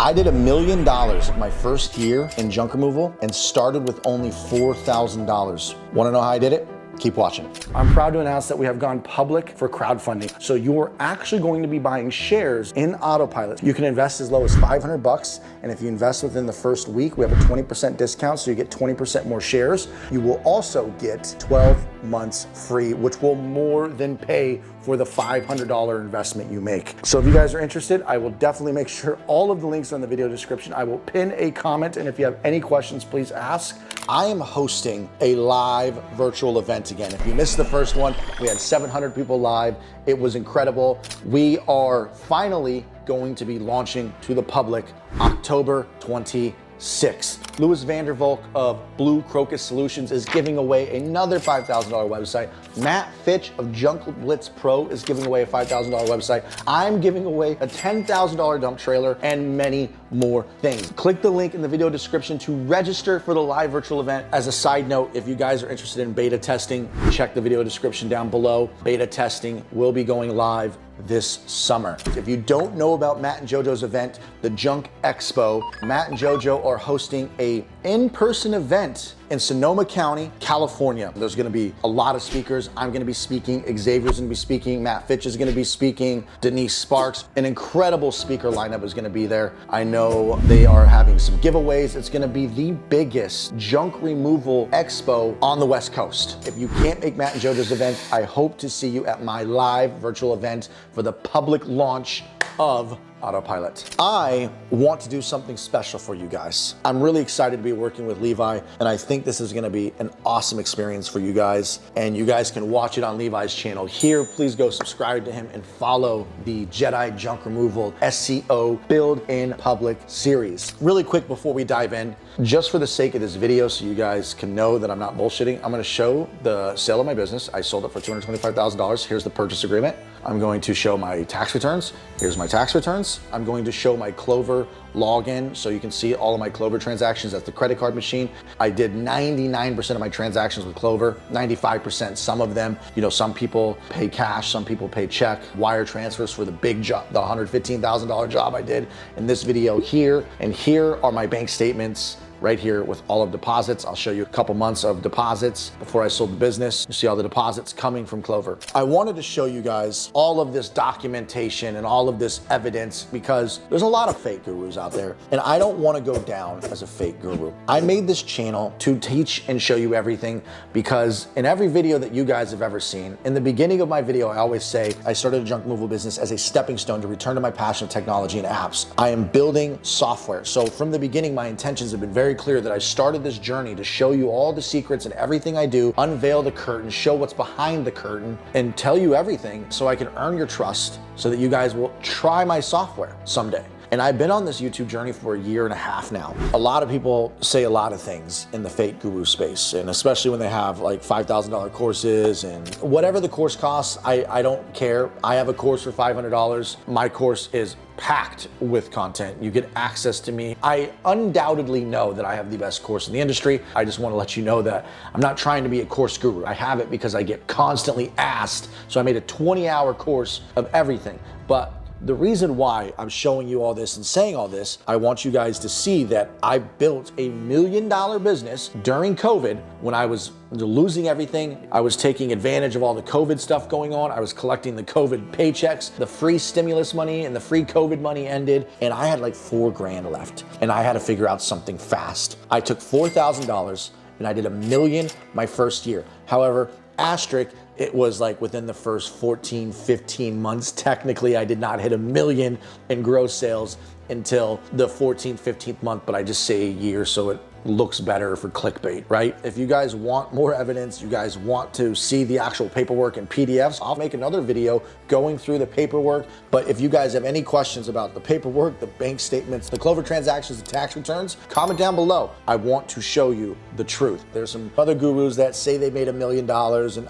I did $1 million my first year in junk removal and started with only $4,000. Want to know how I did it? Keep watching. I'm proud to announce that we have gone public for crowdfunding. So you're actually going to be buying shares in Autopilot. You can invest as low as $500. And if you invest within the first week, we have a 20% discount. So you get 20% more shares. You will also get 12 months free, which will more than pay for the $500 investment you make. So if you guys are interested, I will definitely make sure all of the links are in the video description. I will pin a comment. And if you have any questions, please ask. I am hosting a live virtual event again. If you missed the first one, we had 700 people live. It was incredible. We are finally going to be launching to the public October 26th. Louis Vandervolk of Blue Crocus Solutions is giving away another $5,000 website. Matt Fitch of Junk Blitz Pro is giving away a $5,000 website. I'm giving away a $10,000 dump trailer and many more things. Click the link in the video description to register for the live virtual event. As a side note, if you guys are interested in beta testing, check the video description down below. Beta testing will be going live this summer. If you don't know about Matt and JoJo's event, the Junk Expo, Matt and JoJo are hosting a in-person event in Sonoma County, California. There's gonna be a lot of speakers. I'm gonna be speaking, Xavier's gonna be speaking, Matt Fitch is gonna be speaking, Denise Sparks. An incredible speaker lineup is gonna be there. I know they are having some giveaways. It's gonna be the biggest junk removal expo on the West Coast. If you can't make Matt and JoJo's event, I hope to see you at my live virtual event for the public launch of Autopilot. I want to do something special for you guys. I'm really excited to be working with Levi, and I think this is gonna be an awesome experience for you guys, and you guys can watch it on Levi's channel here. Please go subscribe to him and follow the Jedi Junk Removal SEO Build in Public series. Really quick before we dive in, just for the sake of this video so you guys can know that I'm not bullshitting, I'm gonna show the sale of my business. I sold it for $225,000. Here's the purchase agreement. I'm going to show my tax returns. Here's my tax returns. I'm going to show my Clover login so you can see all of my Clover transactions. That's the credit card machine. I did 99% of my transactions with Clover, 95%. Some of them, you know, some people pay cash, some people pay check, wire transfers for the big job, the $115,000 job I did in this video here. And here are my bank statements right here with all of deposits. I'll show you a couple months of deposits before I sold the business. You see all the deposits coming from Clover. I wanted to show you guys all of this documentation and all of this evidence because there's a lot of fake gurus out there, and I don't want to go down as a fake guru. I made this channel to teach and show you everything because in every video that you guys have ever seen, in the beginning of my video, I always say I started a junk removal business as a stepping stone to return to my passion of technology and apps. I am building software. So from the beginning, my intentions have been very clear that I started this journey to show you all the secrets and everything I do, unveil the curtain, show what's behind the curtain, and tell you everything so I can earn your trust so that you guys will try my software someday. And I've been on this YouTube journey for 1.5 years now. A lot of people say a lot of things in the fake guru space, and especially when they have like $5,000 courses and whatever the course costs, I don't care. I have a course for $500. My course is packed with content. You get access to me. I undoubtedly know that I have the best course in the industry. I just want to let you know that I'm not trying to be a course guru. I have it because I get constantly asked. So I made a 20-hour course of everything. But the reason why I'm showing you all this and saying all this, I want you guys to see that I built a $1 million business during COVID when I was losing everything. I was taking advantage of all the COVID stuff going on. I was collecting the COVID paychecks. The free stimulus money and the free COVID money ended, and I had like $4 grand left, and I had to figure out something fast. I took $4,000 and I did $1 million my first year. However, asterisk, it was like within the first 14, 15 months. Technically, I did not hit $1 million in gross sales until the 14th, 15th month, but I just say a year so it looks better for clickbait, right? If you guys want more evidence, you guys want to see the actual paperwork and PDFs, I'll make another video going through the paperwork. But if you guys have any questions about the paperwork, the bank statements, the Clover transactions, the tax returns, comment down below. I want to show you the truth. There's some other gurus that say they made $1 million, and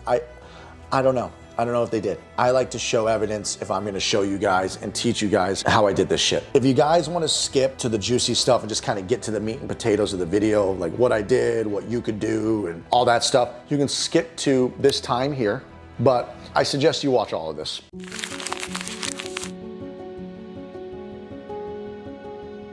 I don't know. I don't know if they did. I like to show evidence if I'm gonna show you guys and teach you guys how I did this shit. If you guys wanna skip to the juicy stuff and just kind of get to the meat and potatoes of the video, like what I did, what you could do, and all that stuff, you can skip to this time here, but I suggest you watch all of this.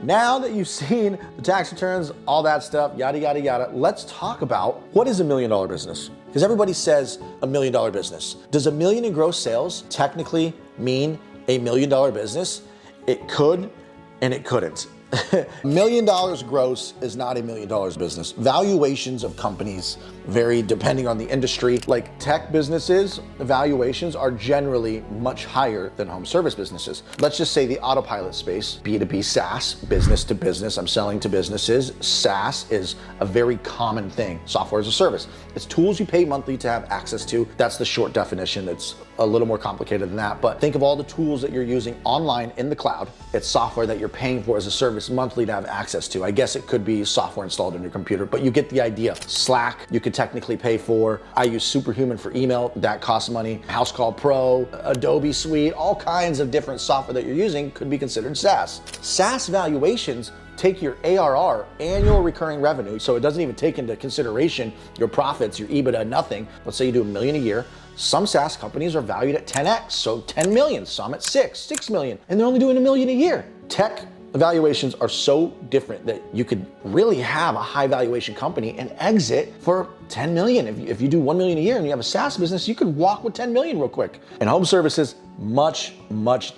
now that you've seen the tax returns, all that stuff, yada, yada, yada, let's talk about what is $1 million business? Because everybody says $1 million business. Does $1 million in gross sales technically mean $1 million business? It could, and it couldn't. $1 million gross is not $1 million business. Valuations of companies vary depending on the industry. Like tech businesses, valuations are generally much higher than home service businesses. Let's just say the Autopilot space, B2B SaaS, business to business, I'm selling to businesses. SaaS is a very common thing, software as a service. It's tools you pay monthly to have access to. That's the short definition. It's a little more complicated than that, but think of all the tools that you're using online in the cloud. It's software that you're paying for as a service monthly to have access to. I guess it could be software installed on your computer, but you get the idea. Slack, you could technically pay for. I use Superhuman for email, that costs money. House Call Pro, Adobe Suite, all kinds of different software that you're using could be considered SaaS. SaaS valuations take your ARR, annual recurring revenue, so it doesn't even take into consideration your profits, your EBITDA, nothing. Let's say you do $1 million a year. Some SaaS companies are valued at 10x, so 10 million, some at 6 million, and they're only doing $1 million a year. Tech valuations are so different that you could really have a high valuation company and exit for 10 million. If you do 1 million a year and you have a SaaS business, you could walk with 10 million real quick. And home services, much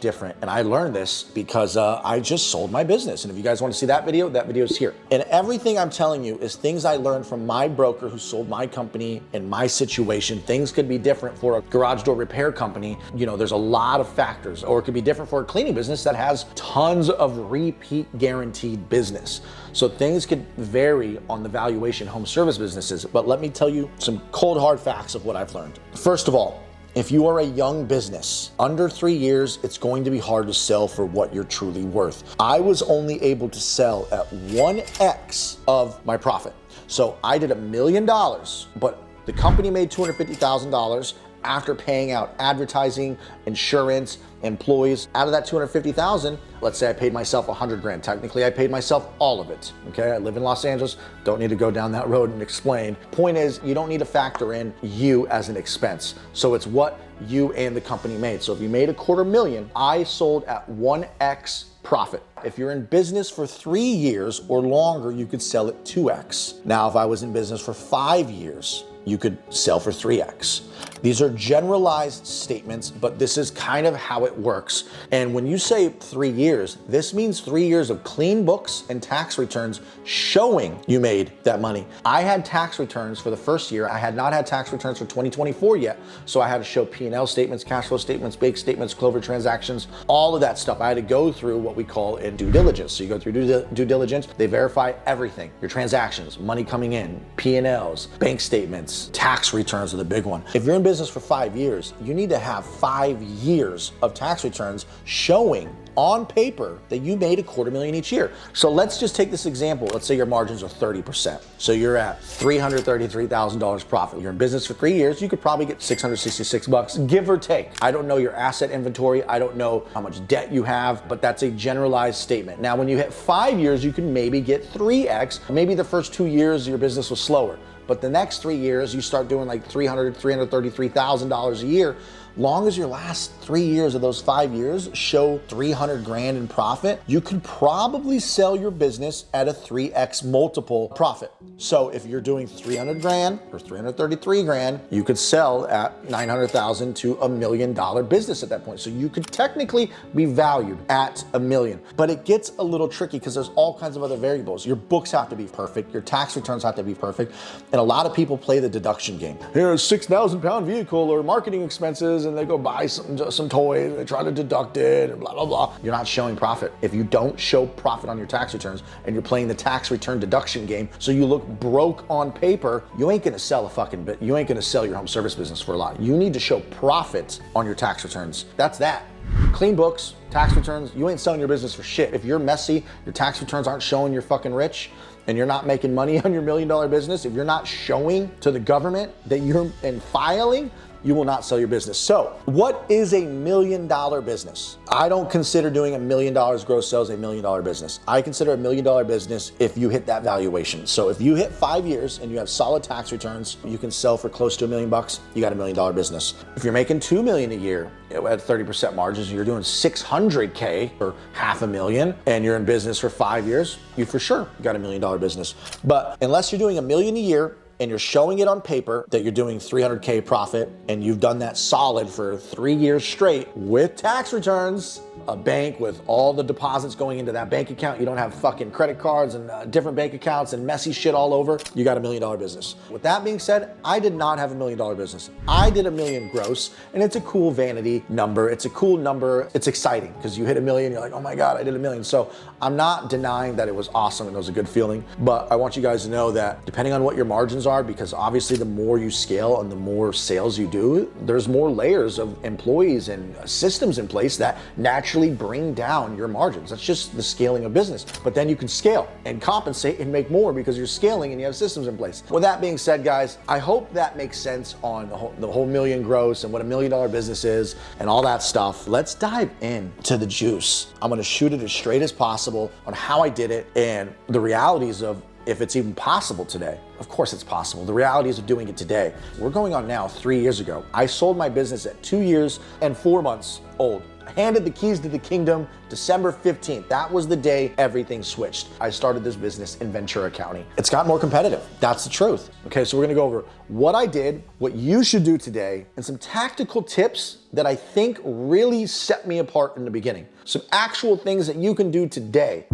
different. And I learned this because I just sold my business. And if you guys want to see that video is here. And everything I'm telling you is things I learned from my broker who sold my company in my situation. Things could be different for a garage door repair company. You know, there's a lot of factors, or it could be different for a cleaning business that has tons of repeat guaranteed business. So things could vary on the valuation home service businesses, but let me tell you some cold hard facts of what I've learned. First of all, if you are a young business, under 3 years, it's going to be hard to sell for what you're truly worth. I was only able to sell at 1x of my profit. So I did $1 million, but the company made $250,000 after paying out advertising, insurance, employees. Out of that $250,000, let's say I paid myself 100 grand. Technically, I paid myself all of it. Okay, I live in Los Angeles, don't need to go down that road and explain. Point is, you don't need to factor in you as an expense. So it's what you and the company made. So if you made $250,000, I sold at 1x profit. If you're in business for 3 years or longer, you could sell at 2x. Now, if I was in business for 5 years, you could sell for 3x. These are generalized statements, but this is kind of how it works. And when you say 3 years, this means 3 years of clean books and tax returns showing you made that money. I had tax returns for the first year. I had not had tax returns for 2024 yet. So I had to show P&L statements, cash flow statements, bank statements, Clover transactions, all of that stuff. I had to go through what we call in due diligence. So you go through due diligence, they verify everything, your transactions, money coming in, P&Ls, bank statements, tax returns are the big one. If you're in business for 5 years, you need to have 5 years of tax returns showing on paper that you made $250,000 each year. So let's just take this example. Let's say your margins are 30%. So you're at $333,000 profit. You're in business for 3 years, you could probably get $666, give or take. I don't know your asset inventory. I don't know how much debt you have, but that's a generalized statement. Now, when you hit 5 years, you can maybe get 3x. Maybe the first 2 years, your business was slower. But the next 3 years, you start doing like $333,000 a year. Long as your last 3 years of those 5 years show 300 grand in profit, you could probably sell your business at a 3x multiple profit. So if you're doing 300 grand or 333 grand, you could sell at 900,000 to $1 million business at that point. So you could technically be valued at $1 million, but it gets a little tricky because there's all kinds of other variables. Your books have to be perfect. Your tax returns have to be perfect. And a lot of people play the deduction game. Here's a 6,000 pound vehicle or marketing expenses, and they go buy some toys, they try to deduct it and blah, blah, blah. You're not showing profit. If you don't show profit on your tax returns and you're playing the tax return deduction game, so you look broke on paper, you ain't gonna sell a fucking bit. You ain't gonna sell your home service business for a lot. You need to show profit on your tax returns. That's that. Clean books, tax returns, you ain't selling your business for shit. If you're messy, your tax returns aren't showing you're fucking rich, and you're not making money on your $1 million business, if you're not showing to the government that you're and filing you will not sell your business. So what is a $1 million business? I don't consider doing $1 million gross sales a $1 million business. I consider a $1 million business if you hit that valuation. So if you hit 5 years and you have solid tax returns, you can sell for close to $1 million bucks, you got $1 million business. If you're making $2 million a year at 30% margins, you're doing $600K or $500,000 and you're in business for 5 years, you for sure got $1 million business. But unless you're doing $1 million a year and you're showing it on paper that you're doing 300K profit and you've done that solid for 3 years straight with tax returns, a bank with all the deposits going into that bank account, you don't have fucking credit cards and different bank accounts and messy shit all over, you got $1 million business. With that being said, I did not have $1 million business. I did $1 million gross, and it's a cool vanity number. It's a cool number. It's exciting because you hit $1 million, you're like, oh my God, I did $1 million. So I'm not denying that it was awesome and it was a good feeling, but I want you guys to know that depending on what your margins are, because obviously the more you scale and the more sales you do, there's more layers of employees and systems in place that naturally bring down your margins. That's just the scaling of business. But then you can scale and compensate and make more because you're scaling and you have systems in place. With that being said, guys, I hope that makes sense on the whole million gross and what $1 million business is and all that stuff. Let's dive in to the juice. I'm gonna shoot it as straight as possible on how I did it and the realities of if it's even possible today. Of course it's possible. The realities of doing it today. We're going on now 3 years ago. I sold my business at 2 years and 4 months old. I handed the keys to the kingdom December 15th. That was the day everything switched. I started this business in Ventura County. It's got more competitive. That's the truth. Okay, so we're gonna go over what I did, what you should do today, and some tactical tips that I think really set me apart in the beginning. Some actual things that you can do today.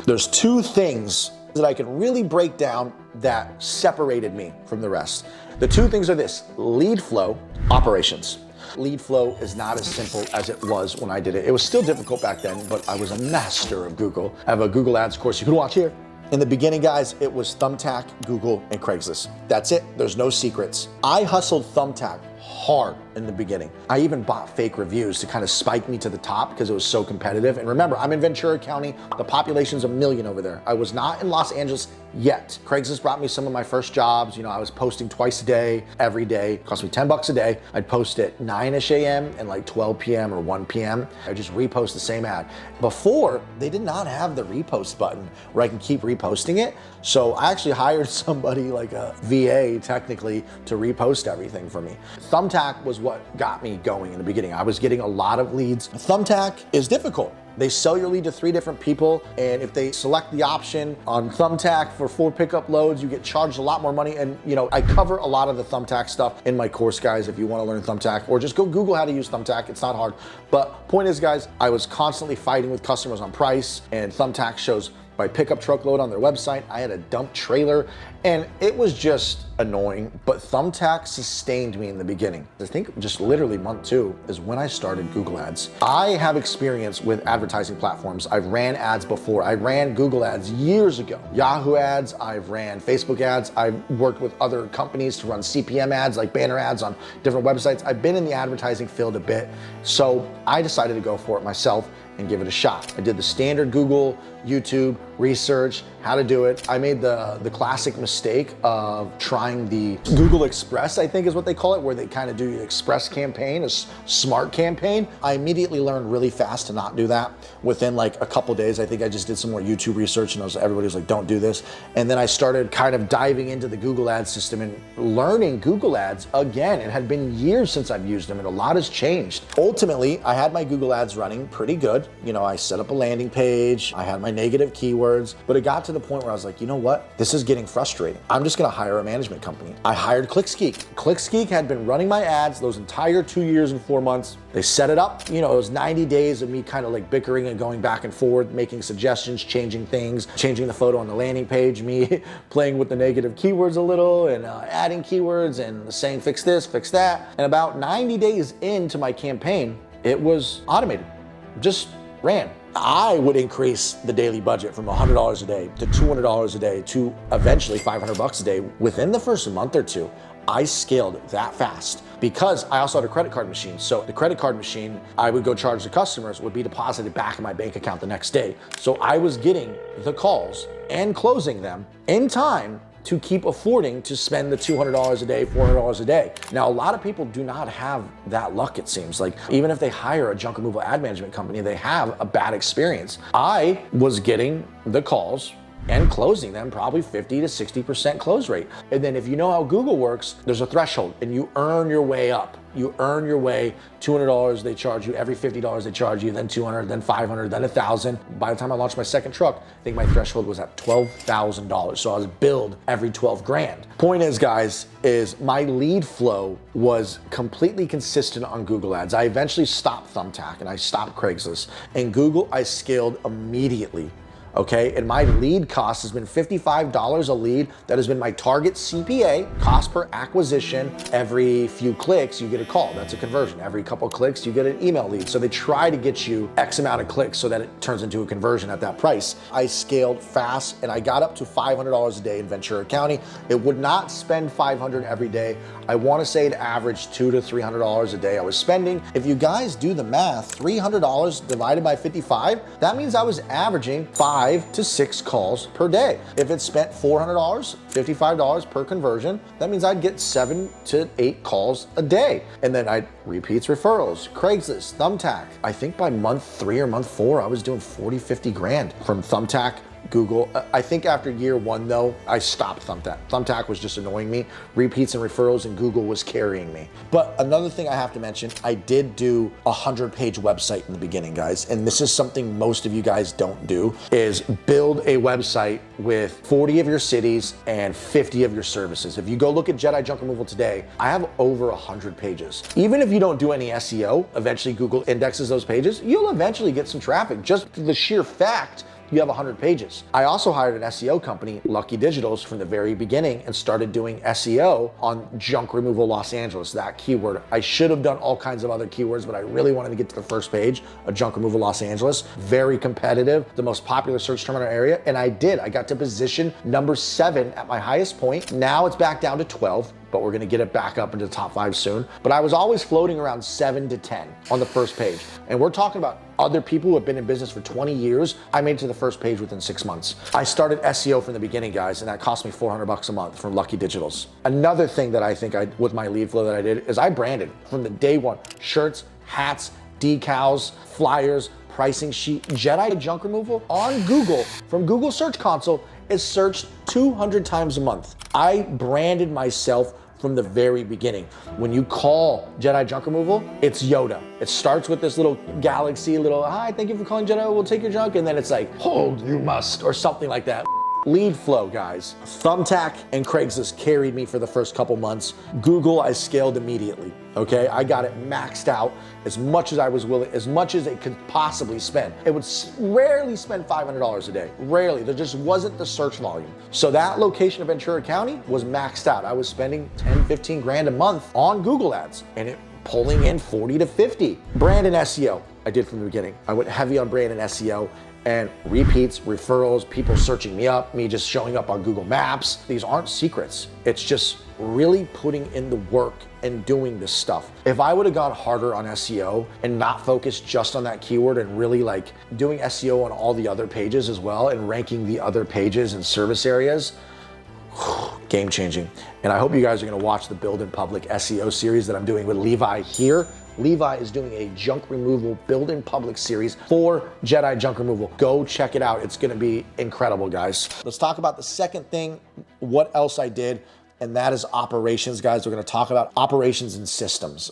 There's 2 things that I can really break down that separated me from the rest. The 2 things are this: lead flow, operations. Lead flow is not as simple as it was when I did it. It was still difficult back then, but I was a master of Google. I have a Google Ads course you can watch here. In the beginning, guys, it was Thumbtack, Google, and Craigslist. That's it. There's no secrets. I hustled Thumbtack hard in the beginning. I even bought fake reviews to kind of spike me to the top because it was so competitive. And remember, I'm in Ventura County. The population's 1 million over there. I was not in Los Angeles yet. Craigslist brought me some of my first jobs. You know, I was posting twice a day, every day. It cost me 10 bucks a day. I'd post at 9-ish a.m. and like 12 p.m. or 1 p.m. I just repost the same ad. Before, they did not have the repost button where I can keep reposting it. So I actually hired somebody like a VA technically to repost everything for me. Thumbtack was what got me going in the beginning. I was getting a lot of leads. Thumbtack is difficult. They sell your lead to 3 different people, and if they select the option on Thumbtack for 4 pickup loads, you get charged a lot more money. And you know, I cover a lot of the Thumbtack stuff in my course, guys, if you want to learn Thumbtack, or just go Google how to use Thumbtack. It's not hard. But point is, guys, I was constantly fighting with customers on price, and Thumbtack shows my pickup truck load on their website. I had a dump trailer, and it was just annoying, but Thumbtack sustained me in the beginning. I think just literally month 2 is when I started Google Ads. I have experience with advertising platforms. I've ran ads before. I ran Google Ads years ago. Yahoo ads, I've ran Facebook ads. I've worked with other companies to run CPM ads, like banner ads on different websites. I've been in the advertising field a bit, so I decided to go for it myself and give it a shot. I did the standard Google, YouTube, research, how to do it. I made the classic mistake of trying the Google Express, I think is what they call it, where they kind of do your express campaign, a smart campaign. I immediately learned really fast to not do that. Within like a couple days, I think I just did some more YouTube research and everybody was like, don't do this. And then I started kind of diving into the Google Ads system and learning Google Ads again. It had been years since I've used them and a lot has changed. Ultimately, I had my Google Ads running pretty good. You know, I set up a landing page, I had my negative keywords, but it got to the point where I was like, you know what? This is getting frustrating. I'm just gonna hire a management company. I hired ClickSkeek. ClickSkeek had been running my ads those entire 2 years and 4 months. They set it up, you know, it was 90 days of me kind of like bickering and going back and forth, making suggestions, changing things, changing the photo on the landing page, me playing with the negative keywords a little and adding keywords and saying, fix this, fix that. And about 90 days into my campaign, it was automated. Just ran. I would increase the daily budget from $100 a day to $200 a day to eventually $500 a day within the first month or 2. I scaled that fast because I also had a credit card machine. So the credit card machine, I would go charge the customers, would be deposited back in my bank account the next day. So I was getting the calls and closing them in time to keep affording to spend the $200 a day, $400 a day. Now, a lot of people do not have that luck, it seems. Like, even if they hire a junk removal ad management company, they have a bad experience. I was getting the calls and closing them probably 50 to 60% close rate. And then if you know how Google works, there's a threshold and you earn your way up. You earn your way, $200 they charge you, every $50 they charge you, then 200, then 500, then 1,000. By the time I launched my second truck, I think my threshold was at $12,000. So I was billed every 12 grand. Point is, guys, is my lead flow was completely consistent on Google Ads. I eventually stopped Thumbtack and I stopped Craigslist. And Google, I scaled immediately. Okay, and my lead cost has been $55 a lead. That has been my target CPA, cost per acquisition. Every few clicks, you get a call. That's a conversion. Every couple clicks, you get an email lead. So they try to get you X amount of clicks so that it turns into a conversion at that price. I scaled fast and I got up to $500 a day in Ventura County. It would not spend $500 every day. I want to say it averaged $200 to $300 a day I was spending. If you guys do the math, $300 divided by 55, that means I was averaging 5 to 6 calls per day. If it spent $400, $55 per conversion, that means I'd get 7 to 8 calls a day. And then I'd repeats, referrals, Craigslist, Thumbtack. I think by month 3 or month 4, I was doing 40, 50 grand from Thumbtack, Google. I think after year 1 though, I stopped Thumbtack. Thumbtack was just annoying me. Repeats and referrals and Google was carrying me. But another thing I have to mention, I did do a 100-page website in the beginning, guys. And this is something most of you guys don't do, is build a website with 40 of your cities and 50 of your services. If you go look at Jedi Junk Removal today, I have over 100 pages. Even if you don't do any SEO, eventually Google indexes those pages, you'll eventually get some traffic just through the sheer fact you have 100 pages. I also hired an SEO company, Lucky Digitals, from the very beginning and started doing SEO on junk removal Los Angeles, that keyword. I should have done all kinds of other keywords, but I really wanted to get to the first page of junk removal Los Angeles. Very competitive, the most popular search term in our area, and I did. I got to position number 7 at my highest point. Now it's back down to 12. But we're gonna get it back up into the top 5 soon. But I was always floating around 7 to 10 on the first page. And we're talking about other people who have been in business for 20 years. I made it to the first page within 6 months. I started SEO from the beginning, guys, and that cost me $400 a month from Lucky Digitals. Another thing that I think with my lead flow that I did is I branded from the day one, shirts, hats, decals, flyers, pricing sheet. Jedi Junk Removal on Google from Google Search Console is searched 200 times a month. I branded myself from the very beginning. When you call Jedi Junk Removal, it's Yoda. It starts with this little galaxy, hi, thank you for calling Jedi, we'll take your junk, and then it's like, hold, you must, or something like that. Lead flow, guys. Thumbtack and Craigslist carried me for the first couple months. Google, I scaled immediately, okay? I got it maxed out as much as I was willing, as much as it could possibly spend. It would rarely spend $500 a day, rarely. There just wasn't the search volume. So that location of Ventura County was maxed out. I was spending 10, 15 grand a month on Google ads and it pulling in 40 to 50. Brand and SEO, I did from the beginning. I went heavy on brand and SEO. And repeats, referrals, people searching me up, me just showing up on Google Maps. These aren't secrets. It's just really putting in the work and doing this stuff. If I would have gone harder on SEO and not focused just on that keyword and really like doing SEO on all the other pages as well and ranking the other pages and service areas, game changing. And I hope you guys are gonna watch the Build in Public SEO series that I'm doing with Levi here. Levi is doing a junk removal build in public series for Jedi Junk Removal. Go check it out. It's gonna be incredible, guys. Let's talk about the second thing, what else I did, and that is operations, guys. We're gonna talk about operations and systems.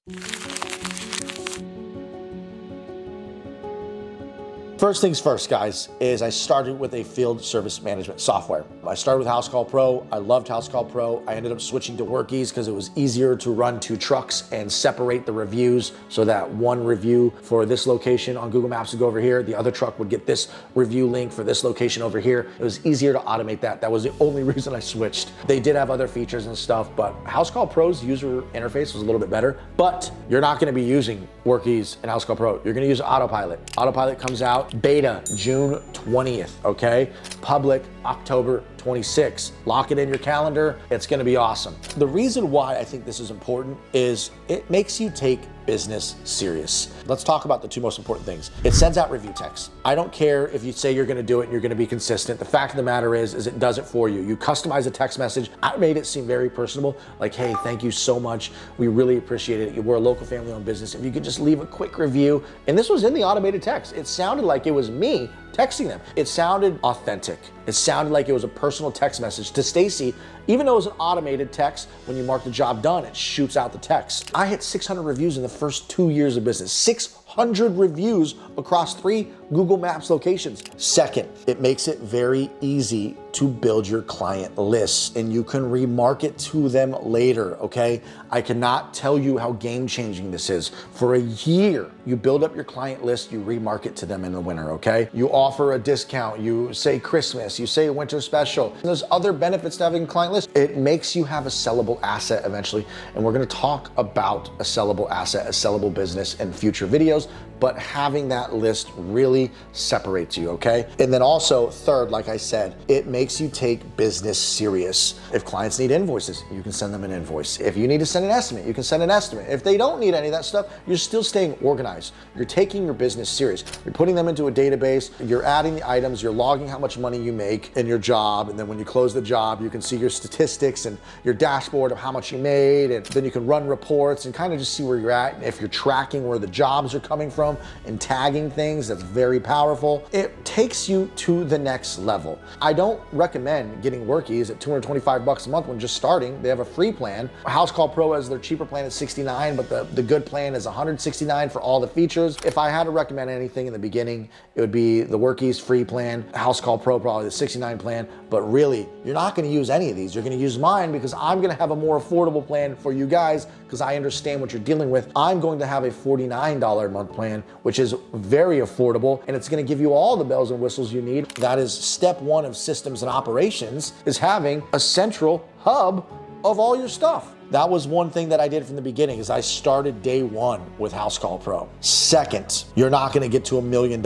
First things first, guys, is I started with a field service management software. I started with House Call Pro. I loved House Call Pro. I ended up switching to Workies because it was easier to run 2 trucks and separate the reviews so that one review for this location on Google Maps would go over here. The other truck would get this review link for this location over here. It was easier to automate that. That was the only reason I switched. They did have other features and stuff, but House Call Pro's user interface was a little bit better, but you're not gonna be using Workies and House Call Pro. You're gonna use Autopilot. Autopilot comes out beta June 20th, okay? Public October 26th. Lock it in your calendar. It's gonna be awesome. The reason why I think this is important is it makes you take business serious. Let's talk about the two most important things. It sends out review texts. I don't care if you say you're gonna do it and you're gonna be consistent. The fact of the matter is it does it for you. You customize a text message. I made it seem very personable, like, hey, thank you so much. We really appreciate it. We're a local family-owned business. If you could just leave a quick review. And this was in the automated text. It sounded like it was me texting them. It sounded authentic. It sounded like it was a personal text message to Stacy. Even though it was an automated text, when you mark the job done, it shoots out the text. I hit 600 reviews in the first 2 years of business. 600 reviews across 3 Google Maps locations. Second, it makes it very easy to build your client lists, and you can remarket to them later, okay? I cannot tell you how game-changing this is. For a year, you build up your client list, you remarket to them in the winter, okay? You offer a discount, you say Christmas, you say winter special. And there's other benefits to having a client list. It makes you have a sellable asset eventually, and we're gonna talk about a sellable asset, a sellable business in future videos, but having that list really separates you, okay? And then also, third, like I said, it makes you take business serious. If clients need invoices, you can send them an invoice. If you need to send an estimate, you can send an estimate. If they don't need any of that stuff, you're still staying organized. You're taking your business serious. You're putting them into a database, you're adding the items, you're logging how much money you make in your job, and then when you close the job, you can see your statistics and your dashboard of how much you made, and then you can run reports and kind of just see where you're at. If you're tracking where the jobs are coming from and tagging things, that's very powerful. It takes you to the next level. I don't recommend getting Workies at $225 a month when just starting. They have a free plan. House Call Pro has their cheaper plan at $69, but the good plan is $169 for all the features. If I had to recommend anything in the beginning, it would be the Workies free plan, House Call Pro probably the $69 plan, but really, you're not gonna use any of these. You're gonna use mine because I'm gonna have a more affordable plan for you guys because I understand what you're dealing with. I'm going to have a $49 a month plan, which is very affordable, and it's gonna give you all the bells and whistles you need. That is step one of systems and operations, is having a central hub of all your stuff. That was one thing that I did from the beginning, is I started day one with House Call Pro. Second, you're not gonna get to $1 million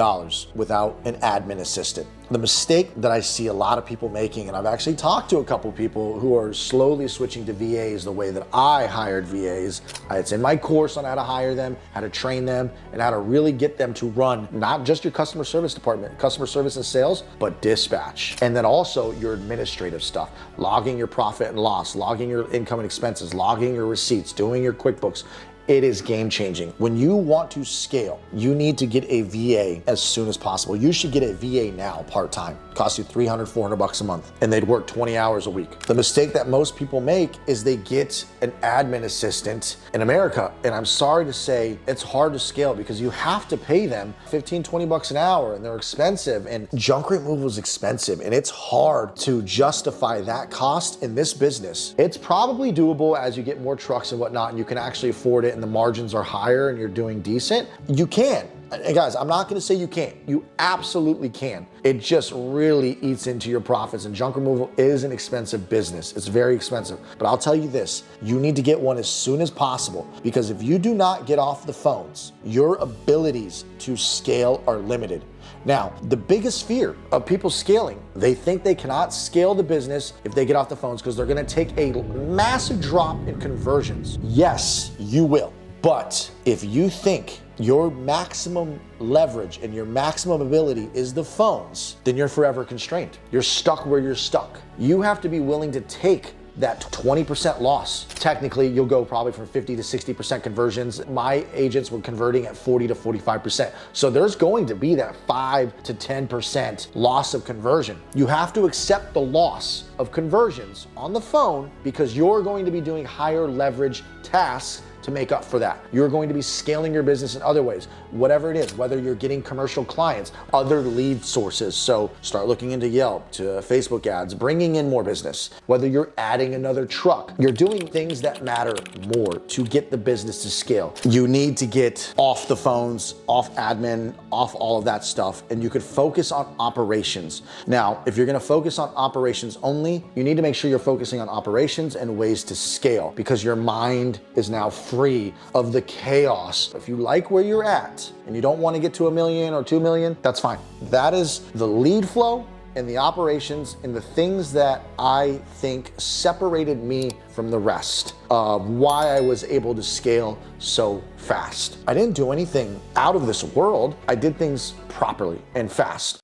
without an admin assistant. The mistake that I see a lot of people making, and I've actually talked to a couple people who are slowly switching to VAs the way that I hired VAs. It's in my course on how to hire them, how to train them, and how to really get them to run not just your customer service department, customer service and sales, but dispatch. And then also your administrative stuff, logging your profit and loss, logging your income and expenses, logging your receipts, doing your QuickBooks. It is game changing. When you want to scale, you need to get a VA as soon as possible. You should get a VA now part-time. Costs you $300, $400 a month, and they'd work 20 hours a week. The mistake that most people make is they get an admin assistant in America, and I'm sorry to say, it's hard to scale because you have to pay them $15, $20 an hour, and they're expensive, and junk removal is expensive, and it's hard to justify that cost in this business. It's probably doable as you get more trucks and whatnot, and you can actually afford it, and the margins are higher and you're doing decent. You can. And guys, I'm not gonna say you can't. You absolutely can. It just really eats into your profits, and junk removal is an expensive business. It's very expensive. But I'll tell you this, you need to get one as soon as possible, because if you do not get off the phones, your abilities to scale are limited. Now, the biggest fear of people scaling, they think they cannot scale the business if they get off the phones because they're gonna take a massive drop in conversions. Yes, you will. But if you think your maximum leverage and your maximum ability is the phones, then you're forever constrained. You're stuck where you're stuck. You have to be willing to take that 20% loss. Technically, you'll go probably from 50 to 60% conversions. My agents were converting at 40 to 45%. So there's going to be that 5 to 10% loss of conversion. You have to accept the loss of conversions on the phone because you're going to be doing higher leverage tasks to make up for that. You're going to be scaling your business in other ways, whatever it is, whether you're getting commercial clients, other lead sources. So start looking into Yelp, to Facebook ads, bringing in more business, whether you're adding another truck. You're doing things that matter more to get the business to scale. You need to get off the phones, off admin, off all of that stuff, and you could focus on operations. Now, if you're gonna focus on operations only, you need to make sure you're focusing on operations and ways to scale, because your mind is now free of the chaos. If you like where you're at and you don't want to get to $1 million or $2 million, that's fine. That is the lead flow and the operations and the things that I think separated me from the rest of why I was able to scale so fast. I didn't do anything out of this world. I did things properly and fast.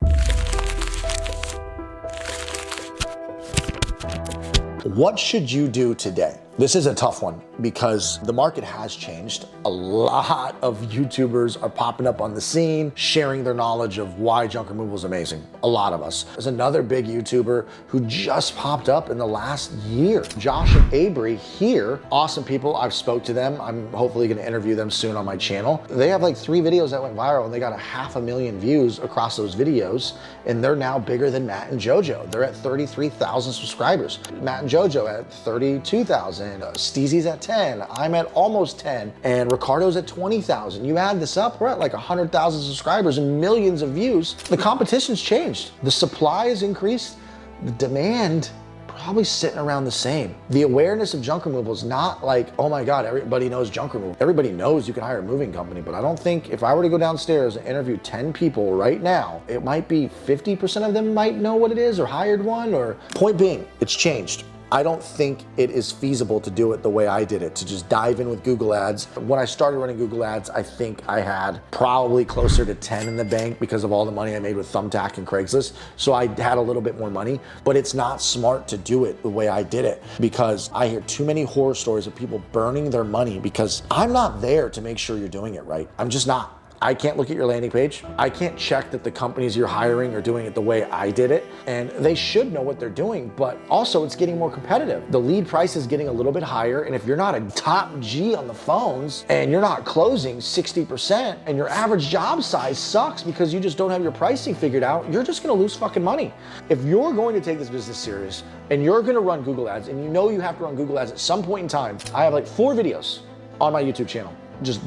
What should you do today? This is a tough one because the market has changed. A lot of YouTubers are popping up on the scene, sharing their knowledge of why junk removal is amazing. A lot of us. There's another big YouTuber who just popped up in the last year. Josh and Avery here, awesome people. I've spoke to them. I'm hopefully gonna interview them soon on my channel. They have like 3 videos that went viral and they got 500,000 views across those videos, and they're now bigger than Matt and JoJo. They're at 33,000 subscribers. Matt and JoJo at 32,000. Steezy's at 10, I'm at almost 10, and Ricardo's at 20,000. You add this up, we're at like 100,000 subscribers and millions of views. The competition's changed. The supply has increased. The demand probably sitting around the same. The awareness of junk removal is not like, oh my God, everybody knows junk removal. Everybody knows you can hire a moving company, but I don't think if I were to go downstairs and interview 10 people right now, it might be 50% of them might know what it is or hired one. Or point being, it's changed. I don't think it is feasible to do it the way I did it, to just dive in with Google Ads. When I started running Google Ads, I think I had probably closer to 10 in the bank because of all the money I made with Thumbtack and Craigslist. So I had a little bit more money, but it's not smart to do it the way I did it because I hear too many horror stories of people burning their money because I'm not there to make sure you're doing it right. I'm just not. I can't look at your landing page. I can't check that the companies you're hiring are doing it the way I did it. And they should know what they're doing, but also it's getting more competitive. The lead price is getting a little bit higher. And if you're not a top G on the phones and you're not closing 60% and your average job size sucks because you just don't have your pricing figured out, you're just gonna lose fucking money. If you're going to take this business serious and you're gonna run Google Ads and you know you have to run Google Ads at some point in time, I have like 4 videos on my YouTube channel just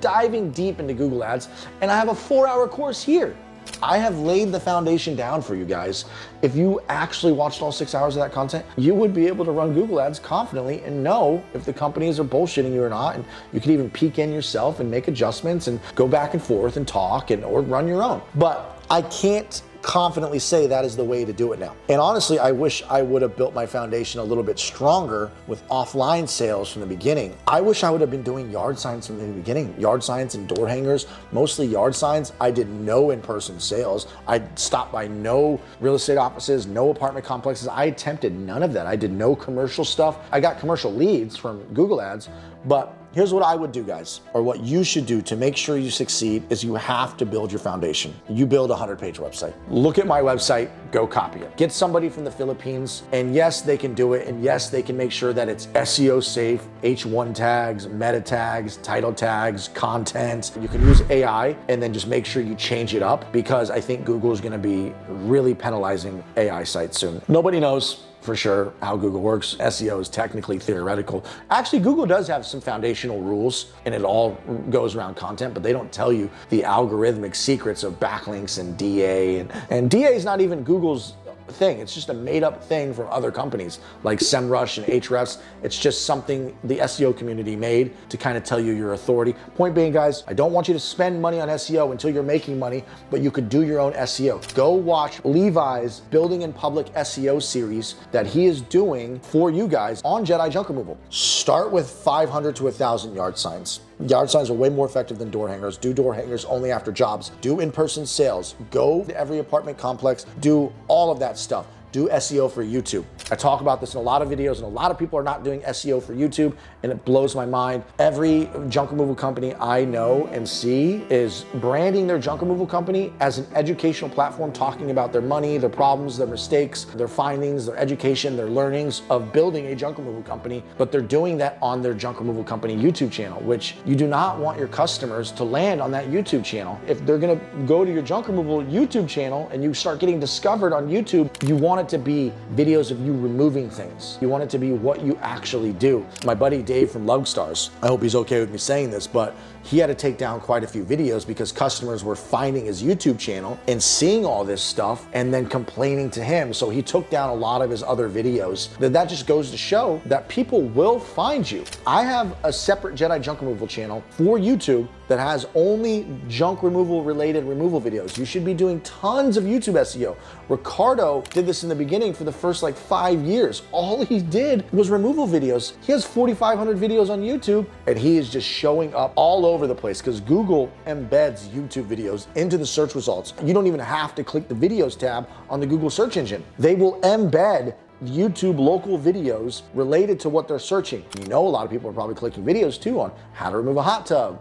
diving deep into Google Ads, and I have a 4-hour course here. I have laid the foundation down for you guys. If you actually watched all 6 hours of that content, you would be able to run Google Ads confidently and know if the companies are bullshitting you or not, and you could even peek in yourself and make adjustments and go back and forth and talk or run your own. But I can't confidently say that is the way to do it now. And honestly, I wish I would have built my foundation a little bit stronger with offline sales from the beginning. I wish I would have been doing yard signs from the beginning. Yard signs and door hangers, mostly yard signs. I did no in-person sales. I stopped by no real estate offices, no apartment complexes. I attempted none of that. I did no commercial stuff. I got commercial leads from Google Ads, but here's what I would do, guys, or what you should do to make sure you succeed is you have to build your foundation. You build a 100-page website. Look at my website, go copy it. Get somebody from the Philippines, and yes, they can do it, and yes, they can make sure that it's SEO safe, H1 tags, meta tags, title tags, content. You can use AI, and then just make sure you change it up because I think Google is gonna be really penalizing AI sites soon. Nobody knows for sure how Google works. SEO is technically theoretical. Actually, Google does have some foundational rules and it all goes around content, but they don't tell you the algorithmic secrets of backlinks and DA. And DA is not even Google's thing. It's just a made up thing from other companies like SEMrush and Ahrefs. It's just something the SEO community made to kind of tell you your authority. Point being, guys, I don't want you to spend money on SEO until you're making money, but you could do your own SEO. Go watch Levi's Building in Public SEO series that he is doing for you guys on Jedi junk removal. Start with 500 to 1,000 yard signs. Yard signs are way more effective than door hangers. Do door hangers only after jobs. Do in-person sales. Go to every apartment complex. Do all of that stuff. Do SEO for YouTube. I talk about this in a lot of videos and a lot of people are not doing SEO for YouTube and it blows my mind. Every junk removal company I know and see is branding their junk removal company as an educational platform, talking about their money, their problems, their mistakes, their findings, their education, their learnings of building a junk removal company, but they're doing that on their junk removal company YouTube channel, which you do not want your customers to land on that YouTube channel. If they're gonna go to your junk removal YouTube channel and you start getting discovered on YouTube, you want it to be videos of you removing things. You want it to be what you actually do. My buddy Dave from Lugstars, I hope he's okay with me saying this, but he had to take down quite a few videos because customers were finding his YouTube channel and seeing all this stuff and then complaining to him. So he took down a lot of his other videos. That just goes to show that people will find you. I have a separate Jedi junk removal channel for YouTube that has only junk removal related removal videos. You should be doing tons of YouTube SEO. Ricardo did this in the beginning for the first like 5 years. All he did was removal videos. He has 4,500 videos on YouTube and he is just showing up all over the place because Google embeds YouTube videos into the search results. You don't even have to click the videos tab on the Google search engine. They will embed YouTube local videos related to what they're searching. You know, a lot of people are probably clicking videos too on how to remove a hot tub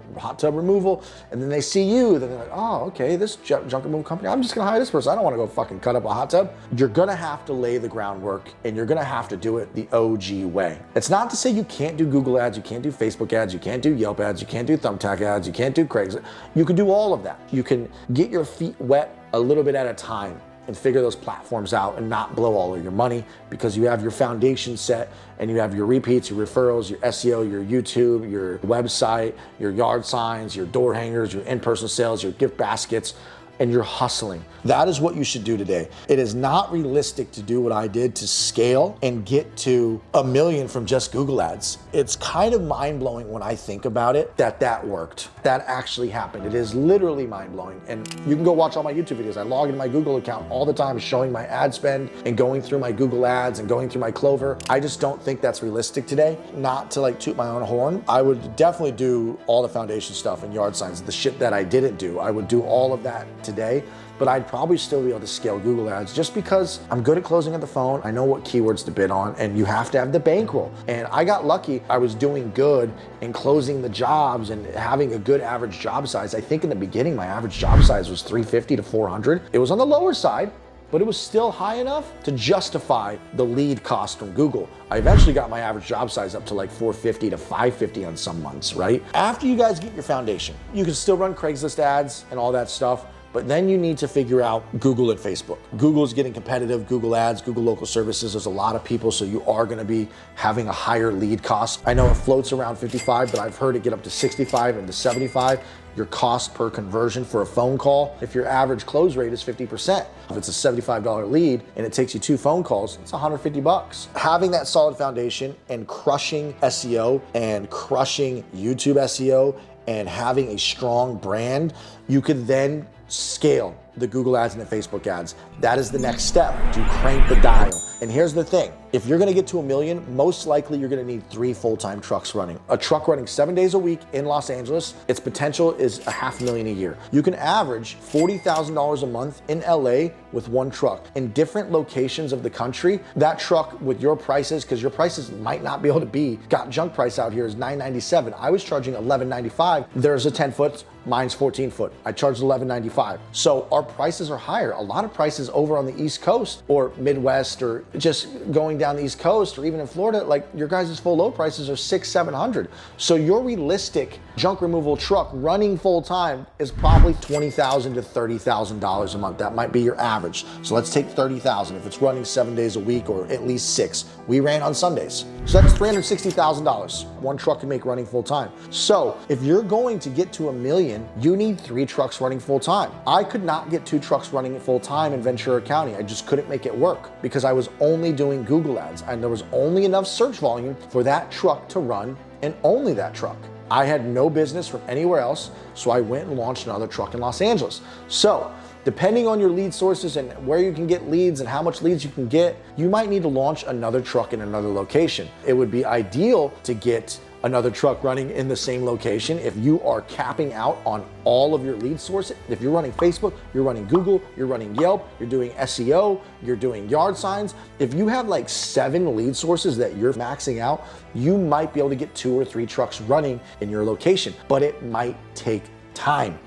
removal, and then they see you, then they're like, oh, okay, this junk removal company, I'm just gonna hire this person. I don't wanna go fucking cut up a hot tub. You're gonna have to lay the groundwork and you're gonna have to do it the OG way. It's not to say you can't do Google ads, you can't do Facebook ads, you can't do Yelp ads, you can't do Thumbtack ads, you can't do Craigslist. You can do all of that. You can get your feet wet a little bit at a time and figure those platforms out and not blow all of your money because you have your foundation set and you have your repeats, your referrals, your SEO, your YouTube, your website, your yard signs, your door hangers, your in-person sales, your gift baskets, and you're hustling. That is what you should do today. It is not realistic to do what I did to scale and get to 1 million from just Google ads. It's kind of mind-blowing when I think about it that worked. That actually happened. It is literally mind-blowing. And you can go watch all my YouTube videos. I log into my Google account all the time showing my ad spend and going through my Google ads and going through my Clover. I just don't think that's realistic today. Not to like toot my own horn. I would definitely do all the foundation stuff and yard signs, the shit that I didn't do. I would do all of that today, but I'd probably still be able to scale Google ads just because I'm good at closing on the phone. I know what keywords to bid on, and you have to have the bankroll. And I got lucky. I was doing good in closing the jobs and having a good average job size. I think in the beginning, my average job size was 350 to 400. It was on the lower side, but it was still high enough to justify the lead cost from Google. I eventually got my average job size up to like 450 to 550 on some months, right? After you guys get your foundation, you can still run Craigslist ads and all that stuff, but then you need to figure out Google and Facebook. Google is getting competitive, Google ads, Google local services. There's a lot of people, so you are gonna be having a higher lead cost. I know it floats around 55, but I've heard it get up to 65 and to 75. Your cost per conversion for a phone call, if your average close rate is 50%. If it's a $75 lead and it takes you 2 phone calls, it's 150 bucks. Having that solid foundation and crushing SEO and crushing YouTube SEO and having a strong brand, you can then scale the Google ads and the Facebook ads. That is the next step, to crank the dial. And here's the thing, if you're gonna get to 1 million, most likely you're gonna need 3 full-time trucks running. A truck running 7 days a week in Los Angeles, its potential is $500,000 a year. You can average $40,000 a month in LA with 1 truck. In different locations of the country, that truck with your prices, because your prices might not be able to be, got junk price out here is $997. I was charging $1195. There's a 10 foot, mine's 14 foot. I charged $1195. So our prices are higher. A lot of prices over on the East Coast or Midwest or just going down the East Coast or even in Florida, like your guys' full load prices are $600-700. So your realistic junk removal truck running full time is probably $20,000 to $30,000 a month. That might be your average. So let's take $30,000 if it's running 7 days a week or at least 6. We ran on Sundays. So that's $360,000 one truck can make running full time. So if you're going to get to 1 million, you need 3 trucks running full time. I could not get 2 trucks running full time in Ventura County. I just couldn't make it work because I was only doing Google ads and there was only enough search volume for that truck to run and only that truck. I had no business from anywhere else, so I went and launched another truck in Los Angeles. So depending on your lead sources and where you can get leads and how much leads you can get, you might need to launch another truck in another location. It would be ideal to get another truck running in the same location if you are capping out on all of your lead sources. If you're running Facebook, you're running Google, you're running Yelp, you're doing SEO, you're doing yard signs. If you have like 7 lead sources that you're maxing out, you might be able to get 2 or 3 trucks running in your location, but it might take time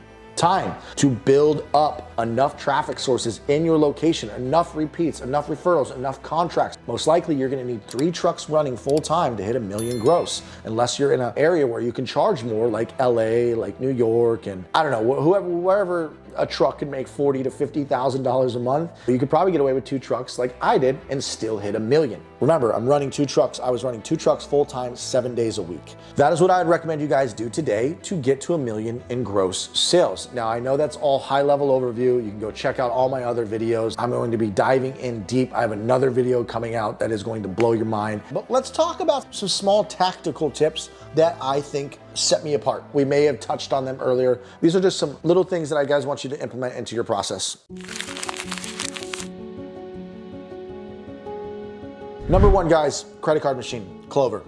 to build up enough traffic sources in your location, enough repeats, enough referrals, enough contracts. Most likely you're gonna need 3 trucks running full time to hit 1 million gross, unless you're in an area where you can charge more like LA, like New York, and I don't know, wherever a truck could make $40,000 to $50,000 a month. You could probably get away with 2 trucks like I did and still hit 1 million. Remember, I'm running 2 trucks. I was running 2 trucks full time, 7 days a week. That is what I'd recommend you guys do today to get to 1 million in gross sales. Now, I know that's all high level overview. You can go check out all my other videos. I'm going to be diving in deep. I have another video coming out that is going to blow your mind. But let's talk about some small tactical tips that I think set me apart. We may have touched on them earlier. These are just some little things that I guys want you to implement into your process. Number one, guys, credit card machine, Clover.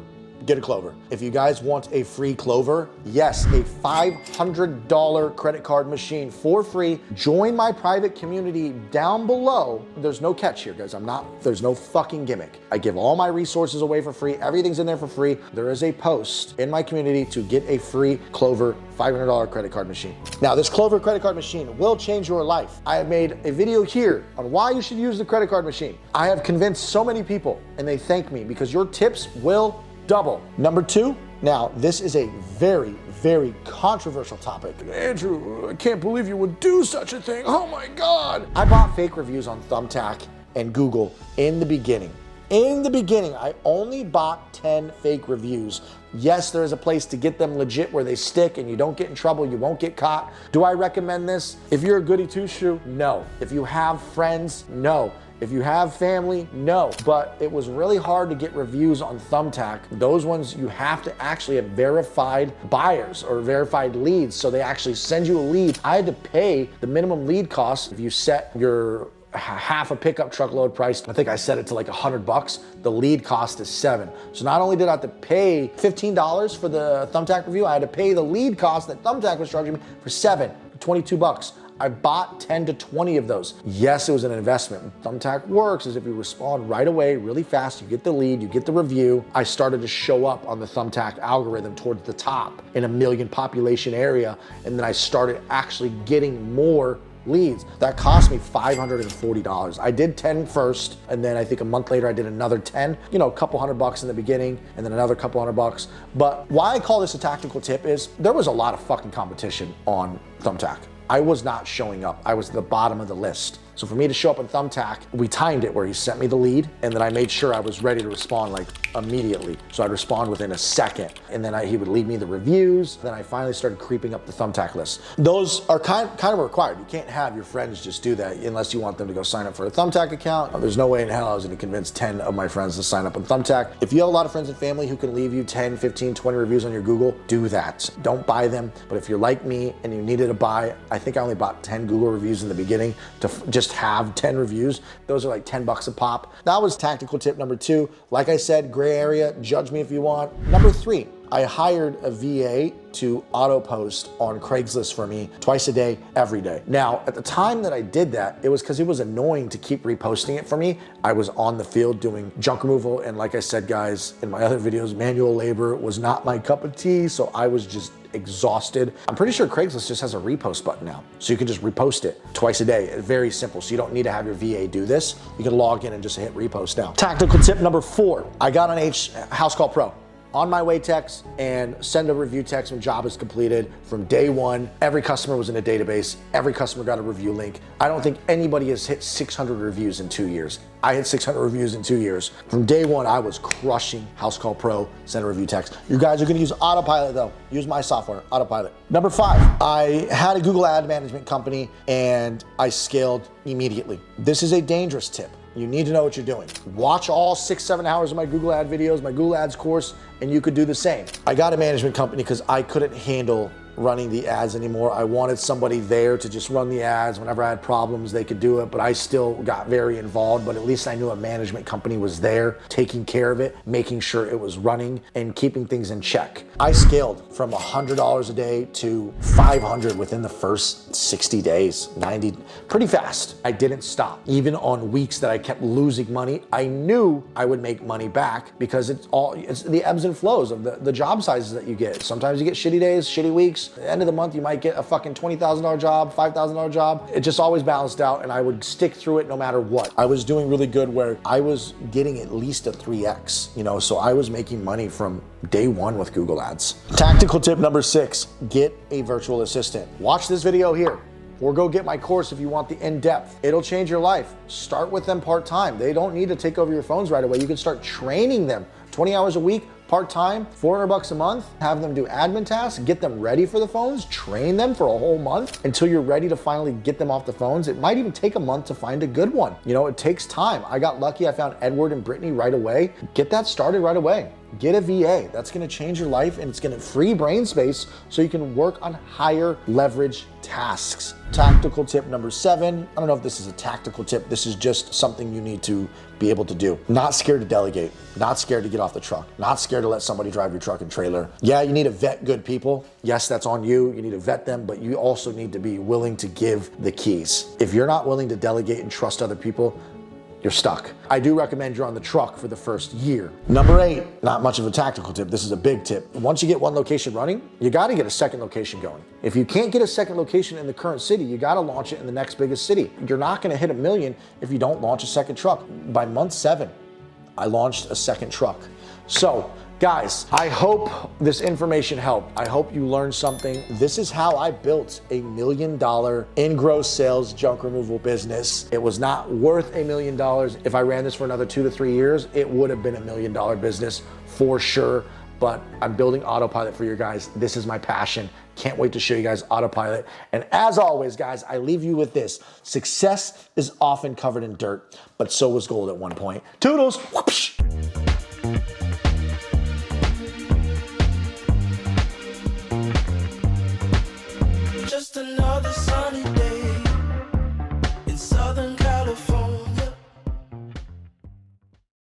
Get a Clover. If you guys want a free Clover, yes, a $500 credit card machine for free. Join my private community down below. There's no catch here, guys. There's no fucking gimmick. I give all my resources away for free. Everything's in there for free. There is a post in my community to get a free Clover $500 credit card machine. Now, this Clover credit card machine will change your life. I have made a video here on why you should use the credit card machine. I have convinced so many people and they thank me because your tips will double. Number two, now this is a very, very controversial topic. Andrew, I can't believe you would do such a thing. Oh my God. I bought fake reviews on Thumbtack and Google in the beginning. In the beginning, I only bought 10 fake reviews. Yes, there is a place to get them legit where they stick and you don't get in trouble, you won't get caught. Do I recommend this? If you're a goody two-shoe, no. If you have friends, no. If you have family, no. But it was really hard to get reviews on Thumbtack. Those ones you have to actually have verified buyers or verified leads. So they actually send you a lead. I had to pay the minimum lead cost. If you set your half a pickup truck load price, I think I set it to like $100. The lead cost is $7. So not only did I have to pay $15 for the Thumbtack review, I had to pay the lead cost that Thumbtack was charging me for $7, $22. I bought 10 to 20 of those. Yes, it was an investment. Thumbtack works is if you respond right away, really fast, you get the lead, you get the review. I started to show up on the Thumbtack algorithm towards the top in a million population area. And then I started actually getting more leads. That cost me $540. I did 10 first, and then I think a month later I did another 10, you know, a couple $100 in the beginning, and then another couple $100. But why I call this a tactical tip is there was a lot of fucking competition on Thumbtack. I was not showing up. I was at the bottom of the list. So for me to show up on Thumbtack, we timed it where he sent me the lead, and then I made sure I was ready to respond like immediately. So I'd respond within a second, and then he would leave me the reviews. Then I finally started creeping up the Thumbtack list. Those are kind of required. You can't have your friends just do that unless you want them to go sign up for a Thumbtack account. There's no way in hell I was gonna convince 10 of my friends to sign up on Thumbtack. If you have a lot of friends and family who can leave you 10, 15, 20 reviews on your Google, do that. Don't buy them, but if you're like me and you needed to buy, I think I only bought 10 Google reviews in the beginning to just have 10 reviews. Those are like $10 a pop. That was tactical tip number 2. Like I said, gray area, judge me if you want. Number 3, I hired a VA to auto post on Craigslist for me twice a day, every day. Now, at the time that I did that, it was because it was annoying to keep reposting it for me. I was on the field doing junk removal, and like I said, guys, in my other videos, manual labor was not my cup of tea, so I was just exhausted. I'm pretty sure Craigslist just has a repost button now, so you can just repost it twice a day. It's very simple, so you don't need to have your VA do this. You can log in and just hit repost now. Tactical tip number 4, I got on House Call Pro. On my way text and send a review text when job is completed. From day one, every customer was in a database. Every customer got a review link. I don't think anybody has hit 600 reviews in 2 years. I hit 600 reviews in 2 years. From day one, I was crushing House Call Pro, send a review text. You guys are gonna use Autopilot though. Use my software, Autopilot. Number 5, I had a Google ad management company and I scaled immediately. This is a dangerous tip. You need to know what you're doing. Watch all 6-7 hours of my Google ad videos, my Google ads course, and you could do the same. I got a management company because I couldn't handle running the ads anymore. I wanted somebody there to just run the ads. Whenever I had problems, they could do it, but I still got very involved. But at least I knew a management company was there, taking care of it, making sure it was running and keeping things in check. I scaled from $100 a day to $500 within the first 60 days, 90, pretty fast. I didn't stop. Even on weeks that I kept losing money, I knew I would make money back because it's the ebbs and flows of the job sizes that you get. Sometimes you get shitty days, shitty weeks. At the end of the month, you might get a fucking $20,000 job, $5,000 job. It just always balanced out, and I would stick through it no matter what. I was doing really good where I was getting at least a 3x, you know, so I was making money from day one with Google Ads. Tactical tip number 6, get a virtual assistant. Watch this video here, or go get my course if you want the in-depth. It'll change your life. Start with them part-time. They don't need to take over your phones right away. You can start training them 20 hours a week, part-time, $400 a month, have them do admin tasks, get them ready for the phones, train them for a whole month until you're ready to finally get them off the phones. It might even take a month to find a good one. You know, it takes time. I got lucky, I found Edward and Brittany right away. Get that started right away. get a VA. That's gonna change your life and it's gonna free brain space so you can work on higher leverage tasks. Tactical tip number 7. I don't know if this is a tactical tip. This is just something you need to be able to do. Not scared to delegate, not scared to get off the truck, not scared to let somebody drive your truck and trailer. Yeah, you need to vet good people. Yes, that's on you. You need to vet them, but you also need to be willing to give the keys. If you're not willing to delegate and trust other people, you're stuck. I do recommend you're on the truck for the first year. Number 8, not much of a tactical tip. This is a big tip. Once you get one location running, you gotta get a second location going. If you can't get a second location in the current city, you gotta launch it in the next biggest city. You're not gonna hit $1 million if you don't launch a second truck. By month 7, I launched a second truck. So, guys, I hope this information helped. I hope you learned something. This is how I built a $1 million in gross sales junk removal business. It was not worth $1 million. If I ran this for another 2 to 3 years, it would have been $1 million business for sure. But I'm building Autopilot for you guys. This is my passion. Can't wait to show you guys Autopilot. And as always, guys, I leave you with this. Success is often covered in dirt, but so was gold at one point. Toodles! Whoopsh. Just another